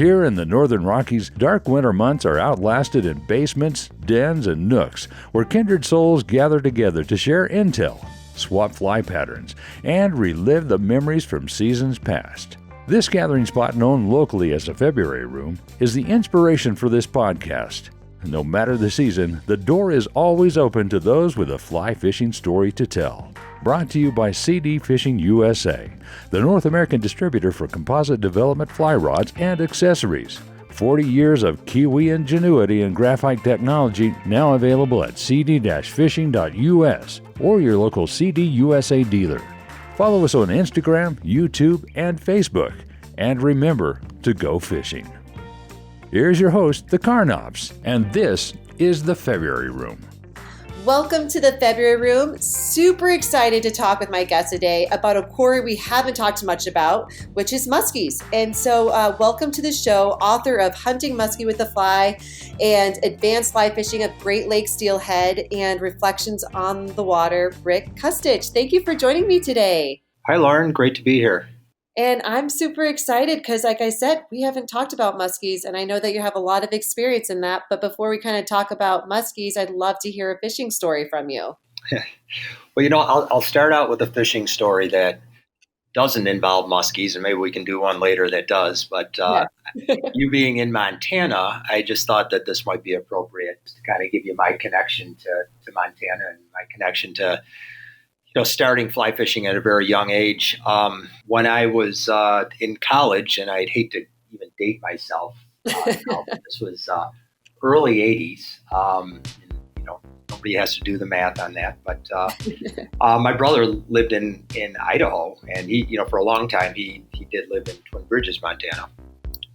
Here in the Northern Rockies, dark winter months are outlasted in basements, dens, and nooks where kindred souls gather together to share intel, swap fly patterns, and relive the memories from seasons past. This gathering spot, known locally as the February Room, is the inspiration for this podcast. No matter the season, the door is always open to those with a fly fishing story to tell. Brought to you by CD Fishing USA, the North American distributor for composite development fly rods and accessories. 40 years of Kiwi ingenuity and graphite technology now available at cd-fishing.us or your local CD USA dealer. Follow us on Instagram, YouTube, and Facebook. And remember to go fishing. Here's your host, the Carnops, and this is the February Room. Welcome to the February Room. Super excited to talk with my guest today about a quarry we haven't talked much about, which is muskies. And so welcome to the show, author of Hunting Muskie with the Fly and Advanced Fly Fishing of Great Lakes Steelhead and Reflections on the Water, Rick Kustich. Thank you for joining me today. Hi, Lauren. Great to be here. And I'm super excited because, like I said, we haven't talked about muskies, and I know that you have a lot of experience in that. But before we kind of talk about muskies, I'd love to hear a fishing story from you. Well, I'll start out with a fishing story that doesn't involve muskies, and maybe we can do one later that does. But you being in Montana, I just thought that this might be appropriate to kind of give you my connection to Montana and my connection to starting fly fishing at a very young age. When I was in college, and I'd hate to even date myself, this was early 80s. Nobody has to do the math on that. But my brother lived in Idaho, and he, for a long time, he did live in Twin Bridges, Montana.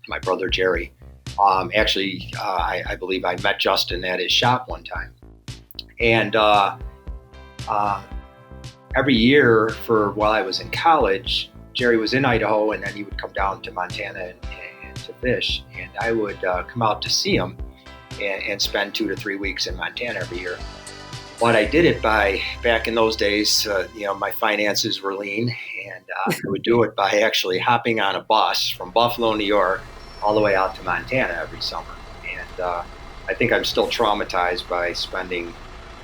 My brother, Jerry. I believe I met Justin at his shop one time. And every year while I was in college, Jerry was in Idaho, and then he would come down to Montana and to fish. And I would come out to see him and spend 2 to 3 weeks in Montana every year. But I did it back in those days, my finances were lean, and I would do it by actually hopping on a bus from Buffalo, New York, all the way out to Montana every summer. And I think I'm still traumatized by spending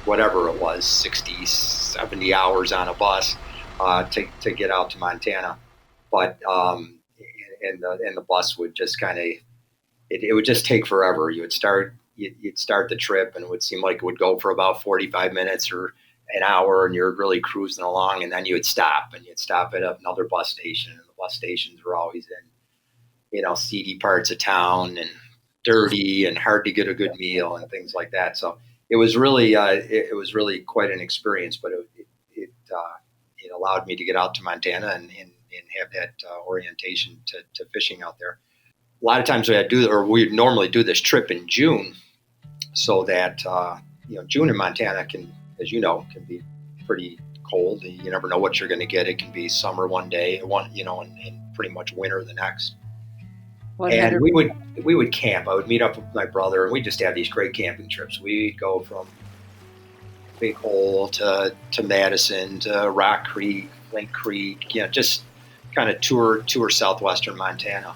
whatever it was, 60, 70 hours on a bus to get out to Montana. But and the bus would just kind of, it would just take forever. You'd start the trip, and it would seem like it would go for about 45 minutes or an hour, and you're really cruising along, and then you would stop, and you'd stop at another bus station, and the bus stations were always in, seedy parts of town and dirty and hard to get a good meal and things like that. So it was really quite an experience, but it allowed me to get out to Montana and have that orientation to fishing out there. A lot of times we'd normally do this trip in June, so that June in Montana can be pretty cold. You never know what you're going to get. It can be summer one day, and pretty much winter the next. 100%. And we would camp. I would meet up with my brother, and we just have these great camping trips. We'd go from Big Hole to Madison to Rock Creek, Lake Creek, just kind of tour southwestern Montana,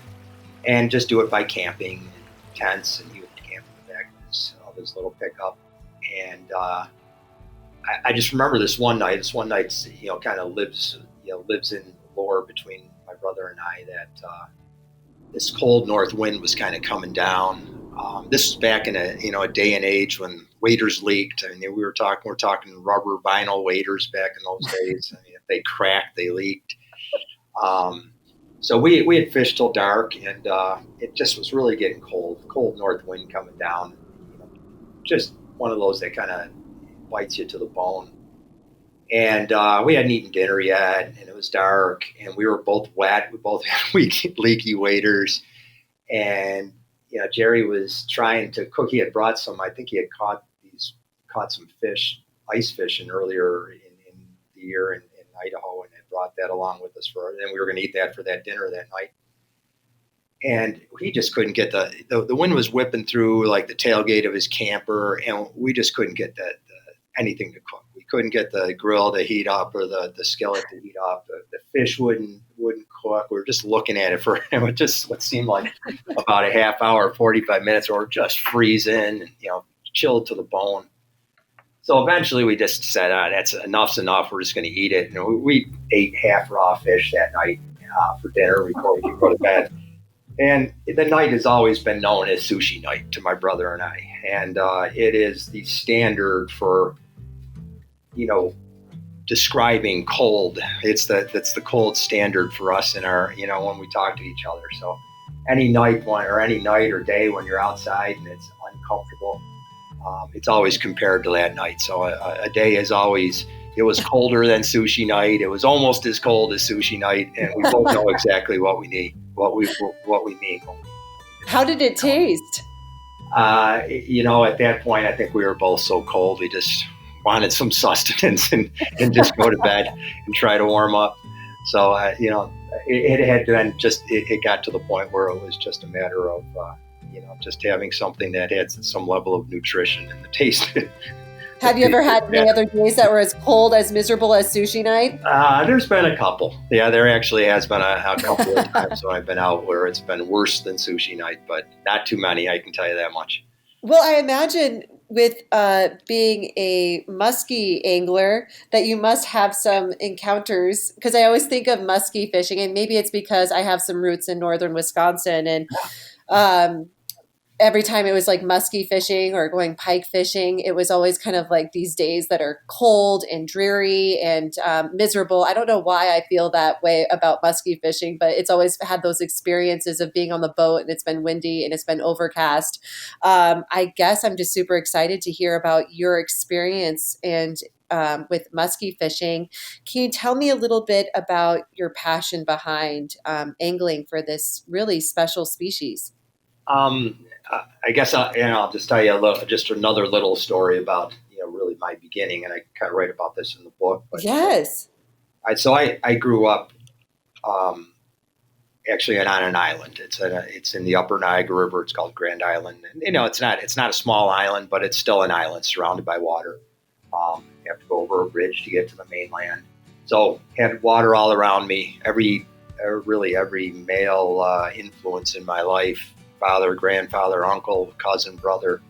and just do it by camping in tents, and he would camp in the back of his little pickup. And I just remember this one night. This one night, kind of lives in lore between my brother and I, that this cold north wind was kind of coming down. This was back in a day and age when waders leaked. I mean, we're talking rubber vinyl waders back in those days. I mean, if they cracked, they leaked. So we had fished till dark, and it just was really getting cold. Cold north wind coming down. Just one of those that kind of bites you to the bone. And we hadn't eaten dinner yet, and it was dark, and we were both wet. We both had leaky waders. And Jerry was trying to cook. He had brought some. I think he had caught some fish, ice fishing earlier in the year in Idaho, and had brought that along with us and we were going to eat that for that dinner that night. And he just couldn't get the wind was whipping through like the tailgate of his camper, and we just couldn't get anything to cook. We couldn't get the grill to heat up or the skillet to heat up. The fish wouldn't cook. We were just looking at it for what seemed like about a half hour, 45 minutes, or just freezing and chilled to the bone. So eventually we just said, that's enough's enough. We're just going to eat it. And we ate half raw fish that night for dinner before we could go to bed. And the night has always been known as sushi night to my brother and I. And it is the standard for, describing cold. It's the cold standard for us in our, when we talk to each other. So any night or day when you're outside and it's uncomfortable, it's always compared to that night. So a day is always, it was colder than sushi night. It was almost as cold as sushi night. And we both know exactly what we need, what we mean. How did it taste? At that point, I think we were both so cold. We just wanted some sustenance and just go to bed and try to warm up. So, it had been it got to the point where it was just a matter of, just having something that had some level of nutrition and the taste. Have you ever had any other days that were as cold, as miserable as sushi night? There's been a couple. Yeah, there actually has been a couple of times when I've been out where it's been worse than sushi night, but not too many, I can tell you that much. Well, I imagine with being a musky angler that you must have some encounters, because I always think of musky fishing, and maybe it's because I have some roots in northern Wisconsin, and every time it was like musky fishing or going pike fishing, it was always kind of like these days that are cold and dreary and miserable. I don't know why I feel that way about musky fishing, but it's always had those experiences of being on the boat and it's been windy and it's been overcast. I guess I'm just super excited to hear about your experience and with musky fishing. Can you tell me a little bit about your passion behind angling for this really special species? I guess I'll just tell you just another little story about really my beginning, and I kind of write about this in the book. But, yes. I grew up actually on an island. It's in the Upper Niagara River. It's called Grand Island, and it's not a small island, but it's still an island surrounded by water. You have to go over a bridge to get to the mainland. So had water all around me. Every male influence in my life. Father, grandfather, uncle, cousin, brother,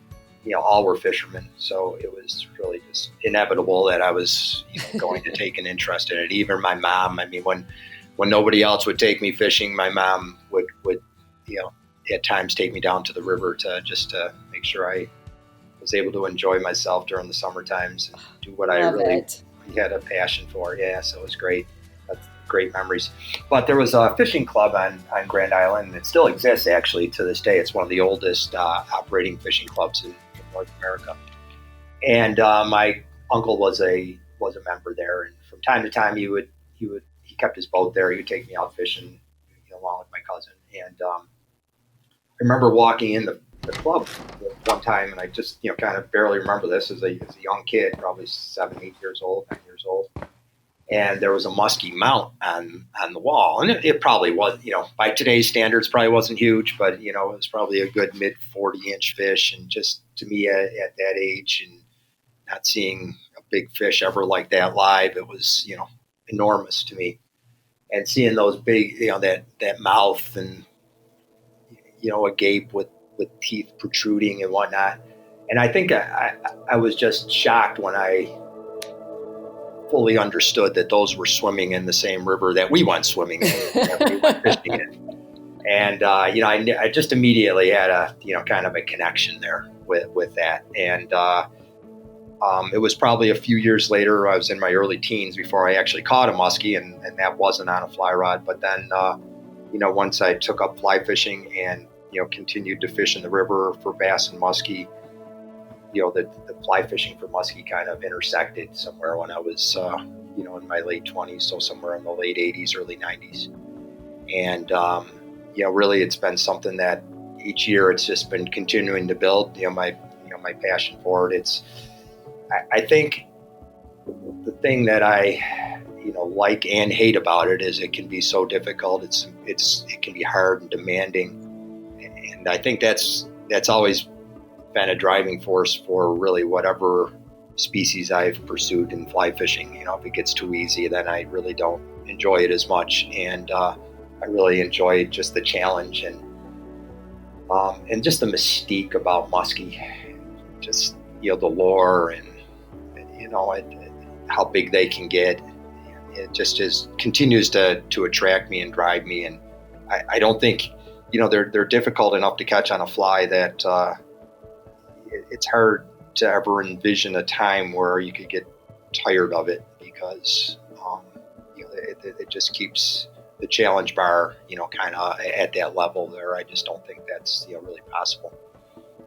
all were fishermen. So it was really just inevitable that I was going to take an interest in it. Even my mom, when nobody else would take me fishing, my mom would at times take me down to the river to make sure I was able to enjoy myself during the summer times and do what I really had a passion for. Yeah, so it was great. That's great memories. But there was a fishing club on Grand Island, and it still exists actually to this day. It's one of the oldest operating fishing clubs in North America. And my uncle was a member there, and from time to time he kept his boat there. He would take me out fishing along with my cousin. And I remember walking in the club one time, and I just kind of barely remember this as a young kid, probably 7, 8 years old, 9 years old. And there was a musky mount on the wall. And it probably was, by today's standards, probably wasn't huge, but, it was probably a good mid 40-inch fish. And just to me at that age and not seeing a big fish ever like that live, it was, enormous to me. And seeing those big, that mouth and, agape with teeth protruding and whatnot. And I think I was just shocked when I fully understood that those were swimming in the same river that we went swimming in, that we went fishing in. And, I just immediately had kind of a connection there with that. And it was probably a few years later, I was in my early teens before I actually caught a muskie, and that wasn't on a fly rod. But then, once I took up fly fishing and, continued to fish in the river for bass and muskie, the fly fishing for muskie kind of intersected somewhere when I was, in my late 20s, so somewhere in the late 80s, early 90s. And, really it's been something that each year it's just been continuing to build, my passion for it. I think the thing that I, like and hate about it is it can be so difficult. It can be hard and demanding. And I think that's always been a driving force for really whatever species I've pursued in fly fishing. If it gets too easy, then I really don't enjoy it as much. And I really enjoy just the challenge and just the mystique about muskie, just the lure and how big they can get. It just continues to attract me and drive me. And I don't think they're difficult enough to catch on a fly that it's hard to ever envision a time where you could get tired of it, because it just keeps the challenge bar kind of at that level there. I just don't think that's really possible.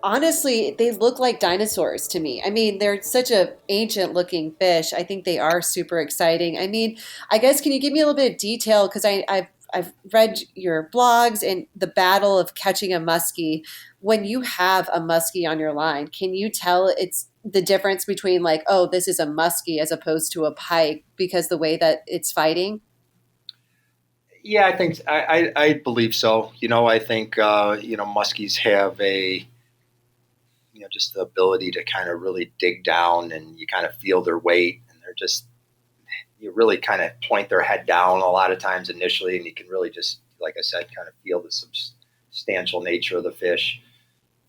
Honestly, they look like dinosaurs to me. I mean, they're such a ancient looking fish. I think they are super exciting. I mean, I guess, can you give me a little bit of detail? Because I've read your blogs and the battle of catching a muskie. When you have a muskie on your line, can you tell it's the difference between like, oh, this is a muskie as opposed to a pike because the way that it's fighting? Yeah, I think I believe so. I think muskies have a just the ability to kind of really dig down, and you kind of feel their weight, and you really kind of point their head down a lot of times initially, and you can really just, like I said, kind of feel the substantial nature of the fish.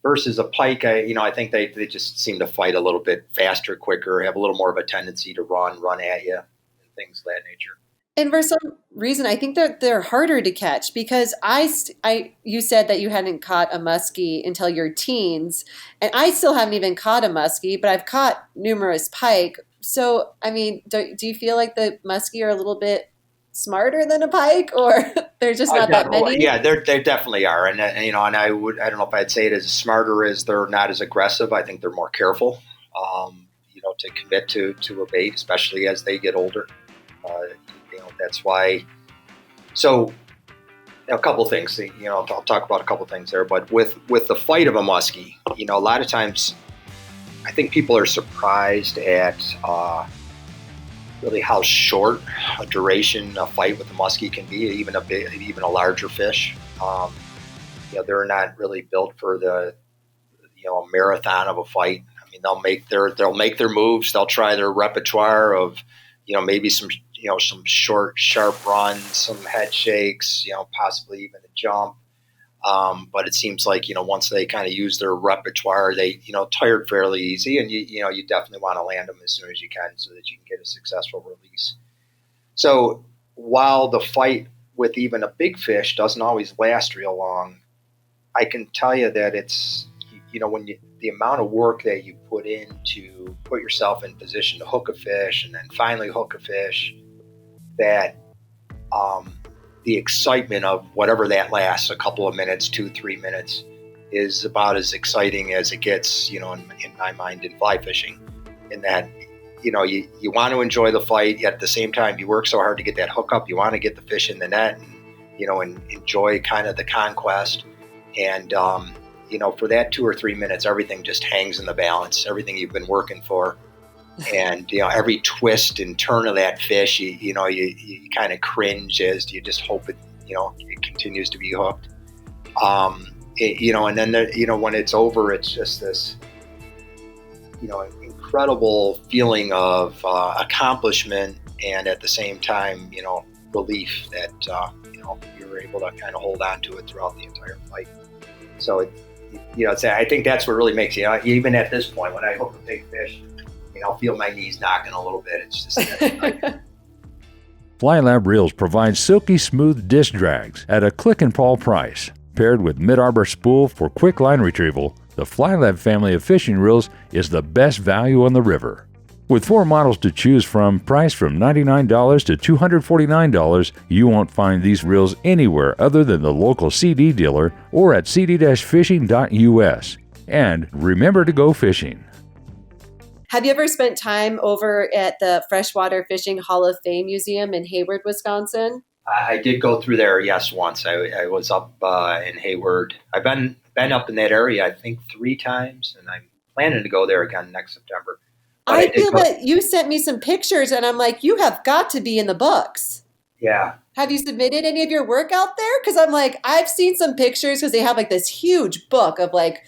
Versus a pike, I think they just seem to fight a little bit faster, quicker, have a little more of a tendency to run at you, and things of that nature. And for some reason, I think they're harder to catch because you said that you hadn't caught a muskie until your teens, and I still haven't even caught a muskie, but I've caught numerous pike. So, I mean, do you feel like the muskie are a little bit smarter than a pike, or there's just not that many? Yeah, they definitely are, and I don't know if I'd say it as smarter as they're not as aggressive. I think they're more careful, to commit to a bait, especially as they get older. That's why. So, a couple things. I'll talk about a couple things there. But with the fight of a muskie, a lot of times, I think people are surprised at really how short a duration a fight with a muskie can be, even a larger fish. They're not really built for the a marathon of a fight. I mean, they'll make their moves. They'll try their repertoire of maybe some short, sharp runs, some head shakes, possibly even a jump. But it seems like, once they kind of use their repertoire, they, tired fairly easy, and you definitely want to land them as soon as you can so that you can get a successful release. So while the fight with even a big fish doesn't always last real long, I can tell you that it's, the amount of work that you put in to put yourself in position to hook a fish and then finally hook a fish, that the excitement of whatever that lasts, a couple of minutes, 2-3 minutes, is about as exciting as it gets, in my mind, in fly fishing. In that, you want to enjoy the fight, yet at the same time, you work so hard to get that hook up. You want to get the fish in the net, and enjoy kind of the conquest. And for that 2 or 3 minutes, everything just hangs in the balance. Everything you've been working for. And every twist and turn of that fish, you kind of cringe as you just hope it continues to be hooked. And then when it's over, it's just this incredible feeling of accomplishment, and at the same time relief that you're able to kind of hold on to it throughout the entire fight. So I think that's what really makes even at this point when I hook a big fish, I'll feel my knees knocking a little bit. It's just Fly Lab reels provide silky smooth disc drags at a click and pawl price. Paired with mid-arbor spool for quick line retrieval, the Fly Lab family of fishing reels is the best value on the river. With 4 models to choose from, priced from $99 to $249, you won't find these reels anywhere other than the local CD dealer or at cd-fishing.us. And remember to go fishing. Have you ever spent time over at the Freshwater Fishing Hall of Fame Museum in Hayward, Wisconsin? I did go through there, yes, once. I was up in Hayward. I've been up in that area, I think, 3 times, and I'm planning to go there again next September. But I feel that you sent me some pictures, and I'm like, you have got to be in the books. Yeah. Have you submitted any of your work out there? Because I'm like, I've seen some pictures because they have like this huge book of like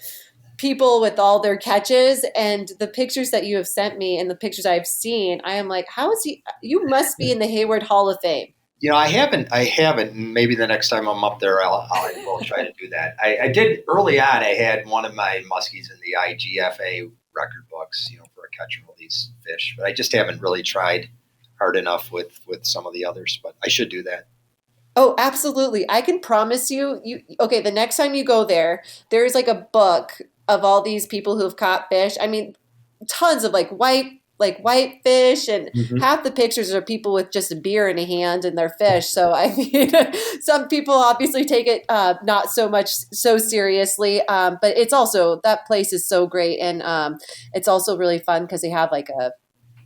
people with all their catches, and the pictures that you have sent me and the pictures I've seen, I am like, how is he? You must be in the Hayward Hall of Fame. I haven't. Maybe the next time I'm up there, I will try to do that. I did early on. I had one of my muskies in the IGFA record books, for catching all these fish, but I just haven't really tried hard enough with some of the others, but I should do that. Oh, absolutely. I can promise you, okay, the next time you go there, there's like a book of all these people who've caught fish. I mean, tons of white fish, and Mm-hmm. half the pictures are people with just a beer in a hand and their fish. So I mean, some people obviously take it not so seriously, but it's also, that place is so great, and it's also really fun because they have like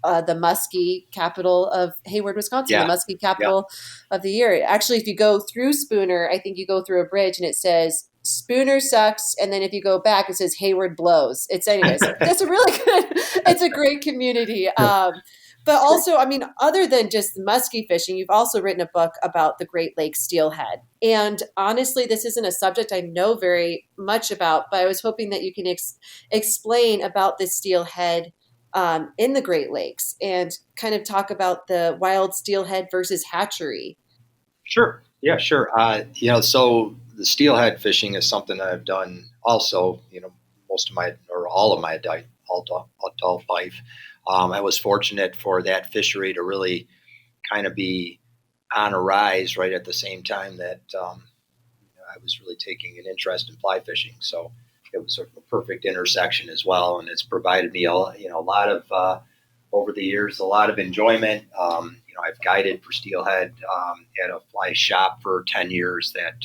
the musky capital of Hayward, Wisconsin, the Yeah. musky Yeah. capital of the year. Actually, if you go through Spooner, I think you go through a bridge and it says Spooner sucks, and then if you go back, it says Hayward blows. It's anyways. That's a really good. It's a great community. But also, I mean, other than just musky fishing, you've also written a book about the Great Lakes steelhead. And honestly, this isn't a subject I know very much about, but I was hoping that you can explain about the steelhead in the Great Lakes and kind of talk about the wild steelhead versus hatchery. Sure. Yeah, sure. So the steelhead fishing is something that I've done also, most of my, or all of my adult life. I was fortunate for that fishery to really kind of be on a rise right at the same time that I was really taking an interest in fly fishing. So it was a perfect intersection as well, and it's provided me a lot of over the years a lot of enjoyment. I've guided for steelhead at a fly shop for 10 years that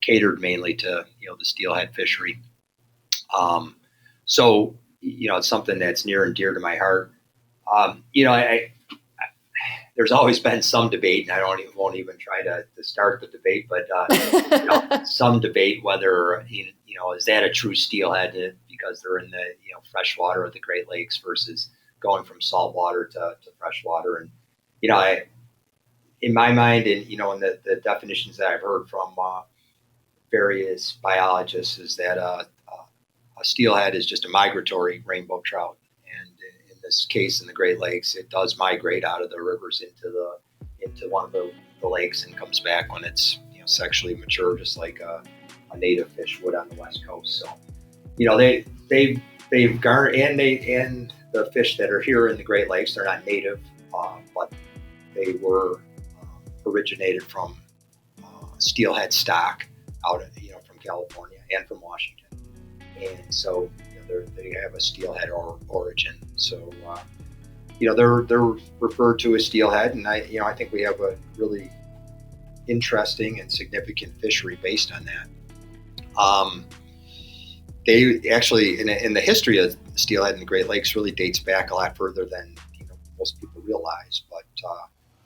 catered mainly to the steelhead fishery. So it's something that's near and dear to my heart. There's always been some debate, and won't even try to start the debate, but some debate whether is that a true steelhead because they're in the fresh water of the Great Lakes versus going from salt water to fresh water. And in my mind, and in the definitions that I've heard from various biologists, is that a steelhead is just a migratory rainbow trout. And in this case, in the Great Lakes, it does migrate out of the rivers into one of the lakes and comes back when it's sexually mature, just like a native fish would on the West Coast. So they've garnered, and the fish that are here in the Great Lakes, they're not native, but they were originated from steelhead stock out of from California and from Washington, and so they have a steelhead origin. So they're referred to as steelhead, and I think we have a really interesting and significant fishery based on that. They actually, in the history of steelhead in the Great Lakes, really dates back a lot further than most people realize. But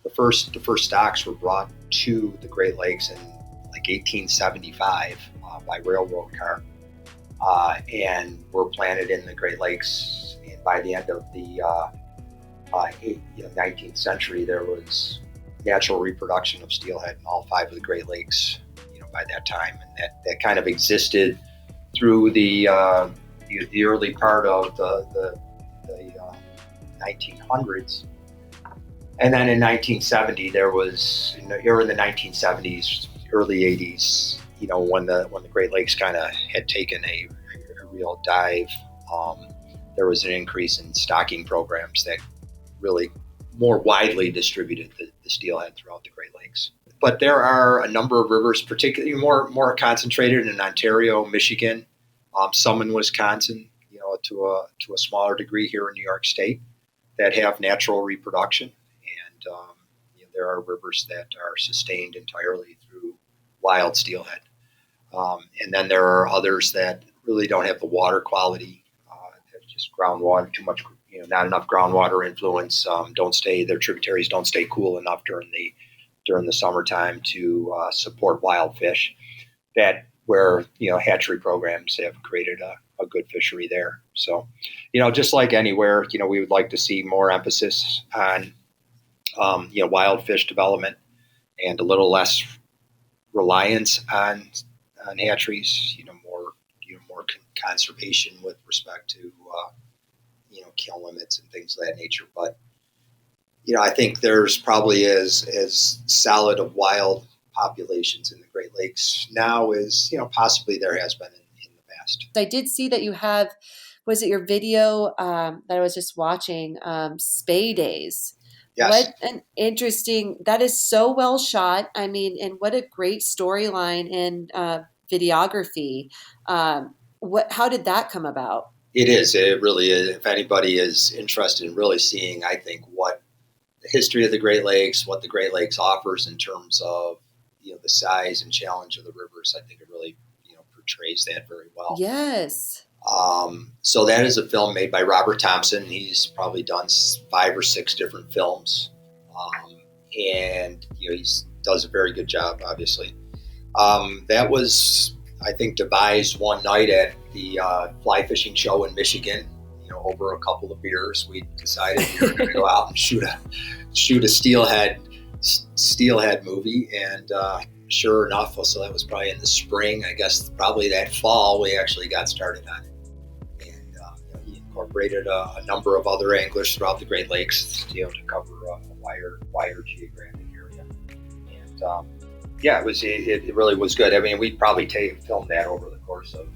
the first stocks were brought to the Great Lakes in like 1875 by railroad car, and were planted in the Great Lakes. And by the end of the 19th century, there was natural reproduction of steelhead in all 5 of the Great Lakes. By that time, and that kind of existed through the early part of the 1900s, and then in 1970 there was, in the 1970s, early 80s, when the Great Lakes kind of had taken a real dive, there was an increase in stocking programs that really more widely distributed the steelhead throughout the Great Lakes. But there are a number of rivers, particularly more concentrated in Ontario, Michigan, some in Wisconsin, to a smaller degree here in New York State, that have natural reproduction. And there are rivers that are sustained entirely through wild steelhead. And then there are others that really don't have the water quality, just groundwater, too much, not enough groundwater influence. Their tributaries don't stay cool enough during the summertime to support wild fish. Where hatchery programs have created a good fishery there. So, just like anywhere, we would like to see more emphasis on wild fish development and a little less reliance on hatcheries. More conservation with respect to kill limits and things of that nature. But I think there's probably as solid of wild populations in the Great Lakes now as possibly there has been in the past. I did see that you have, was it your video that I was just watching, Spay Days? Yes. What an interesting, that is so well shot. I mean, and what a great storyline and videography. How did that come about? It is. It really is. If anybody is interested in really seeing, I think, what the history of the Great Lakes, what the Great Lakes offers in terms of the size and challenge of the rivers, I think it really portrays that very well. Yes. So that is a film made by Robert Thompson. He's probably done 5 or 6 different films, and he does a very good job. Obviously, that was, I think, devised one night at the fly fishing show in Michigan. Over a couple of beers, we decided we were going to go out and shoot a steelhead movie, and sure enough, so that was probably in the spring. I guess probably that fall we actually got started on it, and he incorporated a number of other anglers throughout the Great Lakes, to cover a wider geographic area, and it really was good. I mean, we probably filmed that over the course of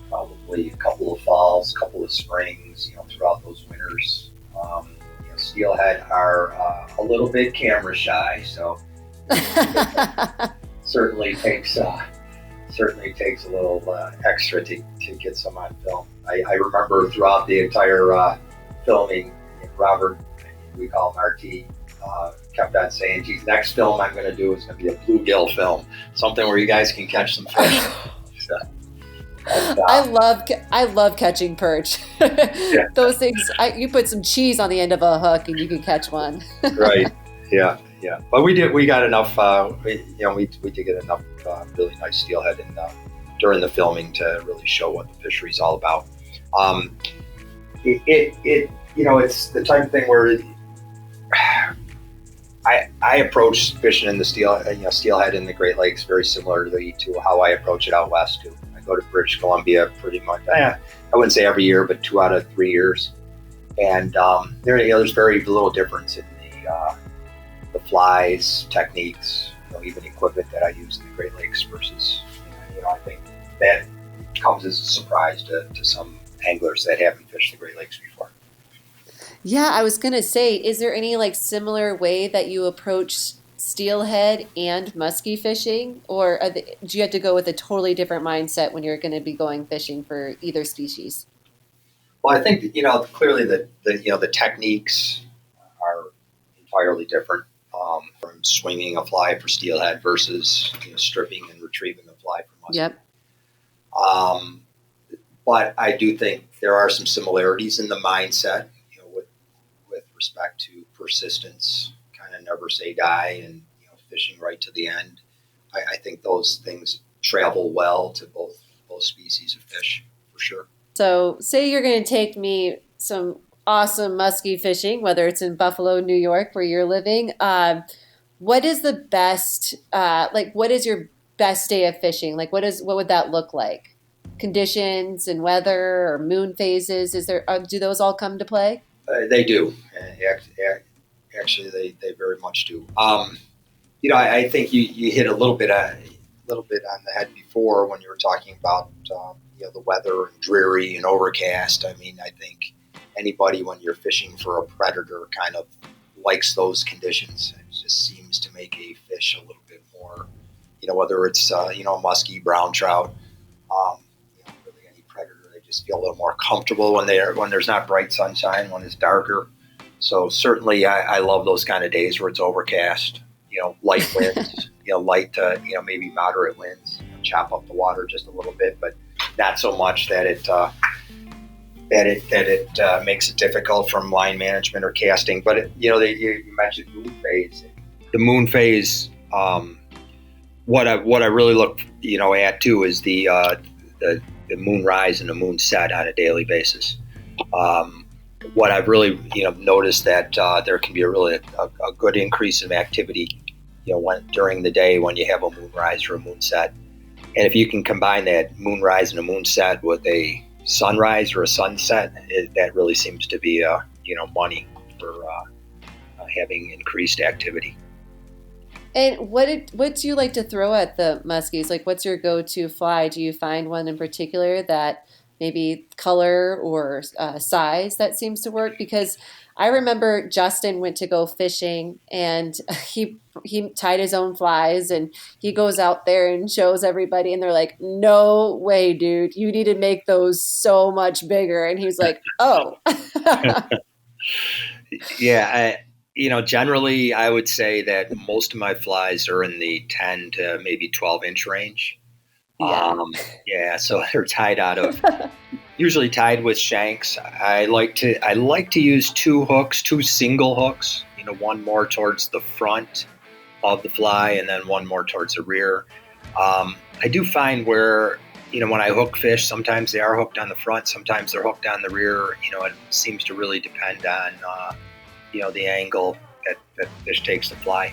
probably a couple of falls, a couple of springs, throughout those winters. Steelhead are a little bit camera shy, so certainly takes a little extra to get some on film. I remember throughout the entire filming, Robert, we call him RT, kept on saying, "Geez, next film I'm going to do is going to be a bluegill film, something where you guys can catch some fish." So, and, I love catching perch. Yeah. Those things, you put some cheese on the end of a hook and you can catch one. Right. Yeah. But we got enough. We did get enough really nice steelhead during the filming to really show what the fishery is all about. It's the type of thing where I approach fishing in the steelhead in the Great Lakes very similarly to how I approach it out west too. I go to British Columbia pretty much. I wouldn't say every year, but 2 out of 3 years, and there's very little difference in the flies, techniques, even equipment that I use in the Great Lakes versus I think that comes as a surprise to some anglers that haven't fished the Great Lakes before. Yeah, I was going to say, is there any similar way that you approach steelhead and musky fishing, or do you have to go with a totally different mindset when you're going to be going fishing for either species? Well, I think clearly the techniques are entirely different from swinging a fly for steelhead versus stripping and retrieving a fly for musky. Yep. But I do think there are some similarities in the mindset, with respect to persistence, kind of never say die, and fishing right to the end. I think those things travel well to both species of fish, for sure. So say you're going to take me some awesome musky fishing, whether it's in Buffalo, New York, where you're living. What is the best, what is your best day of fishing? What would that look like? Conditions and weather or moon phases? Do those all come to play? They do. Actually, they very much do. I think you hit a little bit on the head before when you were talking about the weather and dreary and overcast. I mean, I think anybody, when you're fishing for a predator, kind of likes those conditions. It just seems to make a fish a little bit more, whether it's musky, brown trout, really any predator, they just feel a little more comfortable when there's not bright sunshine, when it's darker. So certainly I love those kind of days where it's overcast, light winds, light to, maybe moderate winds, chop up the water just a little bit, but not so much that it makes it difficult from line management or casting. But you mentioned moon phase. The moon phase, what I really look at too is the moon rise and the moon set on a daily basis. What I've really noticed that there can be a good increase in activity during the day when you have a moon rise or a moon set. And if you can combine that moonrise and a moonset with a sunrise or a sunset, that really seems to be money for having increased activity. And what do you like to throw at the muskies? Like, what's your go-to fly? Do you find one in particular that maybe color or size that seems to work? Because I remember Justin went to go fishing and he tied his own flies and he goes out there and shows everybody and they're like, "No way, dude! You need to make those so much bigger." And he's like, "Oh." Yeah, generally I would say that most of my flies are in the 10 to maybe 12-inch range. Yeah. So they're usually tied with shanks. I like to use two single hooks, one more towards the front of the fly and then one more towards the rear. I do find where, when I hook fish, sometimes they are hooked on the front, sometimes they're hooked on the rear. It seems to really depend on, the angle that the fish takes to fly.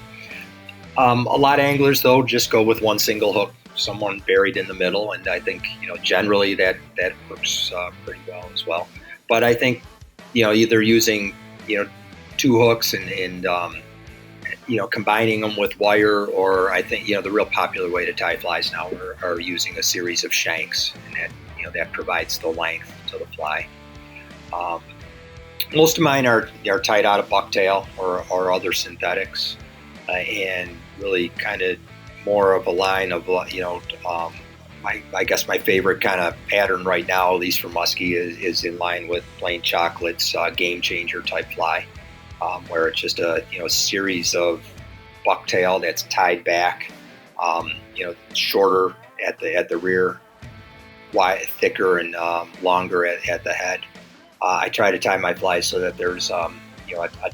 A lot of anglers, though, just go with one single hook, someone buried in the middle, and I think, generally that works pretty well as well. But I think, either using, two hooks and combining them with wire, or I think, the real popular way to tie flies now are using a series of shanks, and that provides the length to the fly. Most of mine are tied out of bucktail or other synthetics, and really kind of more of a line of, I guess my favorite kind of pattern right now, at least for muskie, is in line with Plain Chocolate's Game Changer type fly, where it's just a series of bucktail that's tied back, shorter at the rear, wide, thicker, and longer at the head. I try to tie my flies so that there's a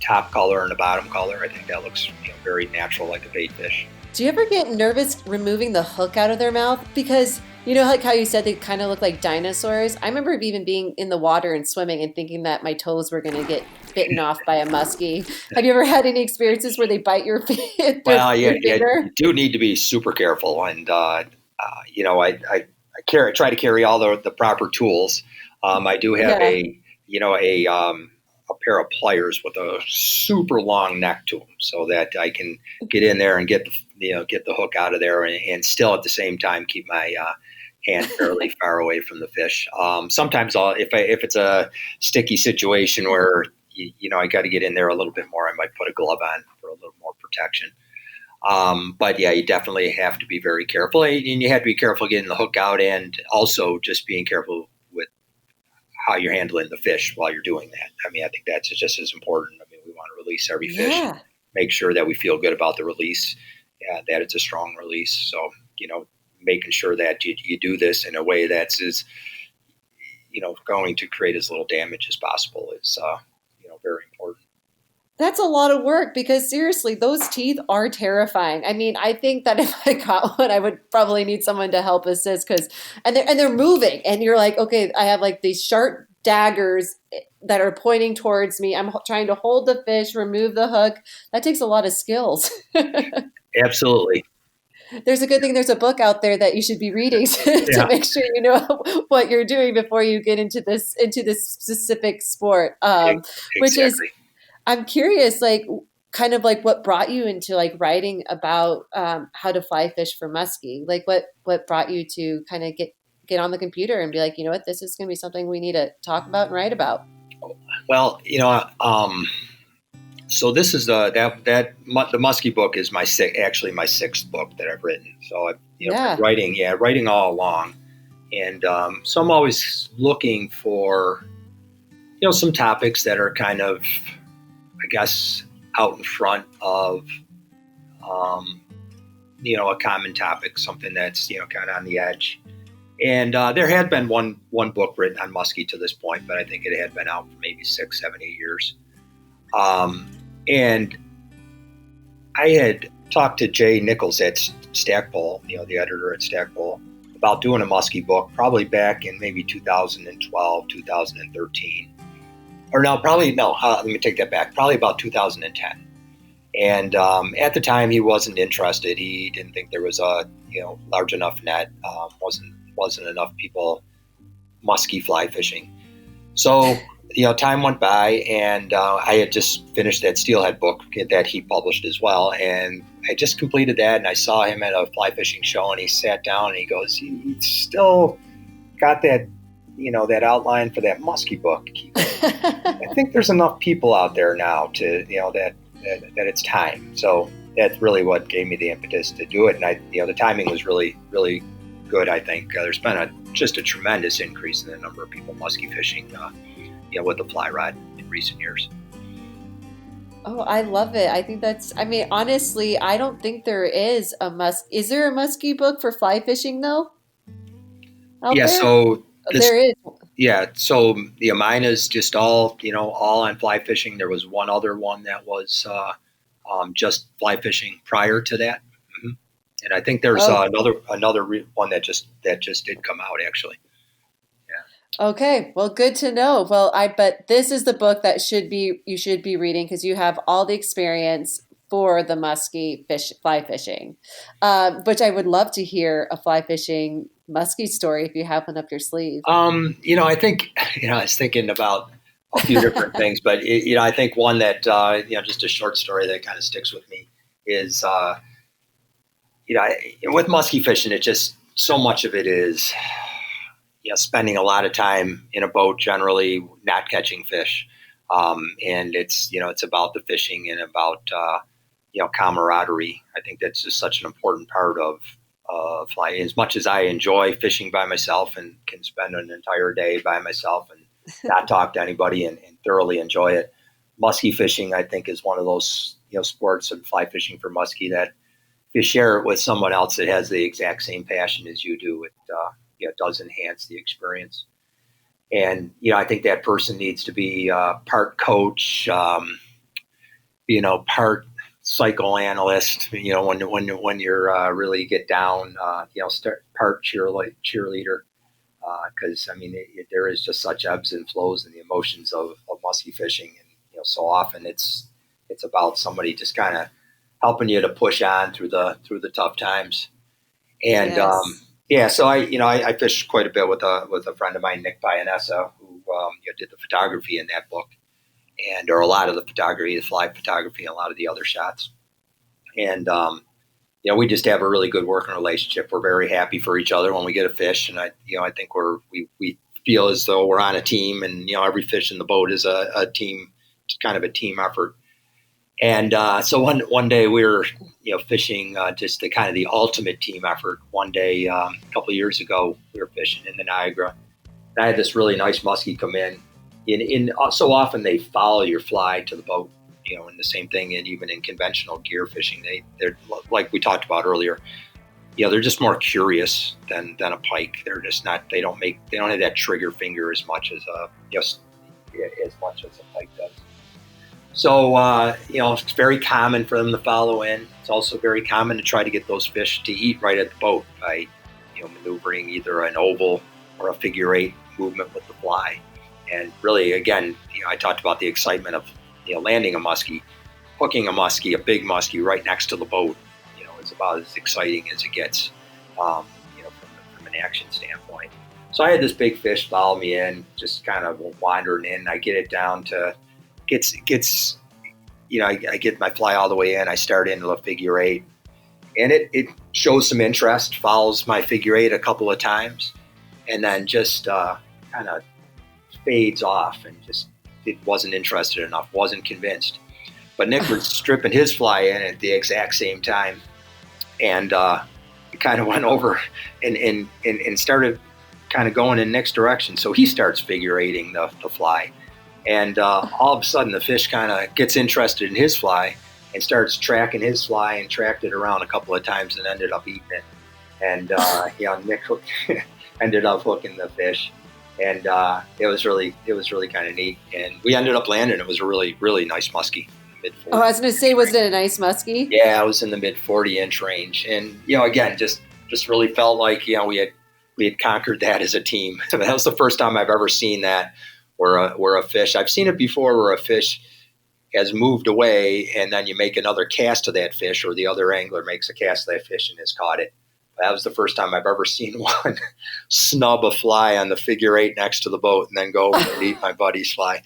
top color and a bottom color. I think that looks very natural, like a bait fish. Do you ever get nervous removing the hook out of their mouth? Because, like how you said they kind of look like dinosaurs. I remember even being in the water and swimming and thinking that my toes were going to get bitten off by a muskie. Have you ever had any experiences where they bite your finger? Well, you do need to be super careful. And, I try to carry all the proper tools. I do have a pair of pliers with a super long neck to them, so that I can get in there and get the hook out of there, and still at the same time keep my hand fairly far away from the fish. Sometimes if it's a sticky situation where I got to get in there a little bit more, I might put a glove on for a little more protection. But yeah, you definitely have to be very careful, and you have to be careful getting the hook out, and also just being careful with how you're handling the fish while you're doing that. I mean, I think that's just as important. I mean, we want to release every fish, make sure that we feel good about the release, that it's a strong release. So, making sure that you do this in a way that's as, going to create as little damage as possible is, very important. That's a lot of work, because seriously, those teeth are terrifying. I mean, I think that if I caught one, I would probably need someone to help assist, and they're moving, and you're like, okay, I have like these sharp daggers that are pointing towards me. I'm trying to hold the fish, remove the hook. That takes a lot of skills. Absolutely. There's a good thing there's a book out there that you should be reading to make sure you know what you're doing before you get into this specific sport. Which is, I'm curious, like, kind of like what brought you into like writing about how to fly fish for muskie? Like what brought you to kind of get on the computer and be like, this is going to be something we need to talk about and write about? Well, so this is the muskie book is my sixth book that I've written. So I've been writing all along, and so I'm always looking for some topics that are kind of, I guess, out in front of a common topic, something that's kind of on the edge. And there had been one book written on muskie to this point, but I think it had been out for maybe 6, 7, 8 years. And I had talked to Jay Nichols at Stackpole, the editor at Stackpole, about doing a muskie book probably back in maybe 2012, 2013. Let me take that back. Probably about 2010. And at the time, he wasn't interested. He didn't think there was a large enough net. Wasn't enough people musky fly fishing. So, time went by, and I had just finished that steelhead book that he published as well. And I just completed that, and I saw him at a fly fishing show, and he sat down and he goes, "You still got that, that outline for that musky book." He goes, "I think there's enough people out there now to, that it's time." So that's really what gave me the impetus to do it. And the timing was really, really good. I think there's been just a tremendous increase in the number of people musky fishing, with the fly rod in recent years. Oh, I love it. I think honestly, I don't think there is is there a musky book for fly fishing though? Yeah, there? So there is. Yeah, so mine is just all on fly fishing. There was one other one that was just fly fishing prior to that. Mm-hmm. And I think there's another one that just did come out actually. Yeah. Okay, well, good to know. Well, but this is the book that you should be reading because you have all the experience for the musky fly fishing, which I would love to hear a fly fishing musky story if you have one up your sleeve. I think I was thinking about a few different things, but I think one that just a short story that kind of sticks with me is with musky fishing, it just so much of it is spending a lot of time in a boat, generally not catching fish, and it's about the fishing and about camaraderie. I think that's just such an important part of flying. As much as I enjoy fishing by myself and can spend an entire day by myself and not talk to anybody and thoroughly enjoy it, musky fishing I think is one of those sports and fly fishing for musky that if you share it with someone else that has the exact same passion as you do, it does enhance the experience. And I think that person needs to be part coach, part psychoanalyst, when you're really get down, start part cheerleader, because there is just such ebbs and flows in the emotions of musky fishing, and so often it's about somebody just kind of helping you to push on through the tough times. And yes. So I fished quite a bit with a friend of mine, Nick Pianessa, who did the photography in that book. Or a lot of the photography, the fly photography, and a lot of the other shots. And, we just have a really good working relationship. We're very happy for each other when we get a fish. And I think we feel as though we're on a team, and, every fish in the boat is a team, kind of a team effort. And so one day we were, fishing just the kind of the ultimate team effort. One day, a couple of years ago, we were fishing in the Niagara. And I had this really nice muskie come in. So often they follow your fly to the boat, and the same thing, and even in conventional gear fishing, they're like we talked about earlier. They're just more curious than a pike. They're just not. They don't have that trigger finger as much as a pike does. So it's very common for them to follow in. It's also very common to try to get those fish to eat right at the boat by maneuvering either an oval or a figure eight movement with the fly. And really, again, I talked about the excitement of landing a muskie, hooking a muskie, a big muskie right next to the boat. Is about as exciting as it gets, from an action standpoint. So I had this big fish follow me in, just kind of wandering in. I get it down to gets. I get my fly all the way in. I start into a figure eight, and it shows some interest, follows my figure eight a couple of times, and then just kind of fades off and just it wasn't interested enough, wasn't convinced. But Nick was stripping his fly in at the exact same time, and he kind of went over and started kind of going in Nick's direction. So he starts figure eighting the fly, and all of a sudden the fish kind of gets interested in his fly and starts tracking his fly and tracked it around a couple of times and ended up eating it. And Nick ended up hooking the fish. And it was really kind of neat. And we ended up landing. It was a really, really nice muskie. Mid-40. Oh, I was going to say, was it a nice muskie? Yeah, it was in the mid 40-inch range. And, again, just really felt like, we had conquered that as a team. That was the first time I've ever seen that where a fish, I've seen it before where a fish has moved away and then you make another cast to that fish or the other angler makes a cast to that fish and has caught it. That was the first time I've ever seen one snub a fly on the figure 8 next to the boat and then go over and eat my buddy's fly.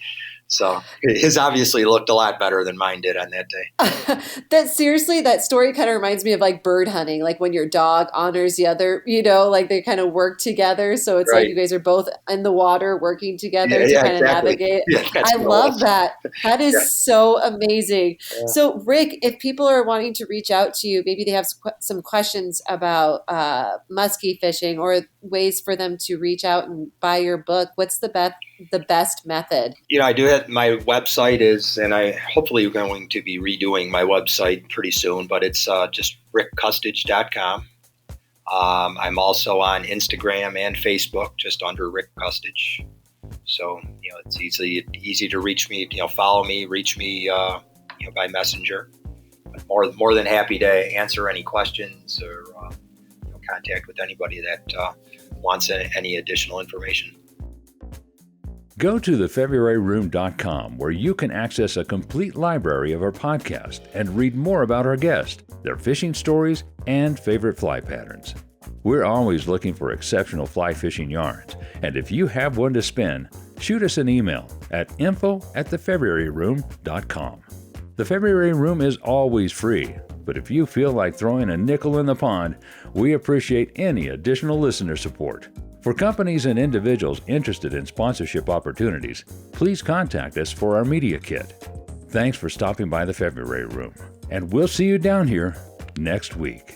So his obviously looked a lot better than mine did on that day. That story kind of reminds me of like bird hunting, like when your dog honors the other, like they kind of work together. So it's Right. like you guys are both in the water working together to kind of exactly. navigate. Yeah, that's I what it love was. that. That is so amazing. Yeah. So Rick, if people are wanting to reach out to you, maybe they have some questions about musky fishing or ways for them to reach out and buy your book, what's the best method? I do have my website and I hopefully going to be redoing my website pretty soon, but it's just rickkustich.com. I'm also on Instagram and Facebook, just under Rick Kustich. So, it's easy to reach me, follow me, reach me, by messenger. But more than happy to answer any questions or contact with anybody that wants any additional information. Go to thefebruaryroom.com where you can access a complete library of our podcast and read more about our guests, their fishing stories, and favorite fly patterns. We're always looking for exceptional fly fishing yarns, and if you have one to spin, shoot us an email at info@thefebruaryroom.com. The February Room is always free, but if you feel like throwing a nickel in the pond, we appreciate any additional listener support. For companies and individuals interested in sponsorship opportunities, please contact us for our media kit. Thanks for stopping by the February Room, and we'll see you down here next week.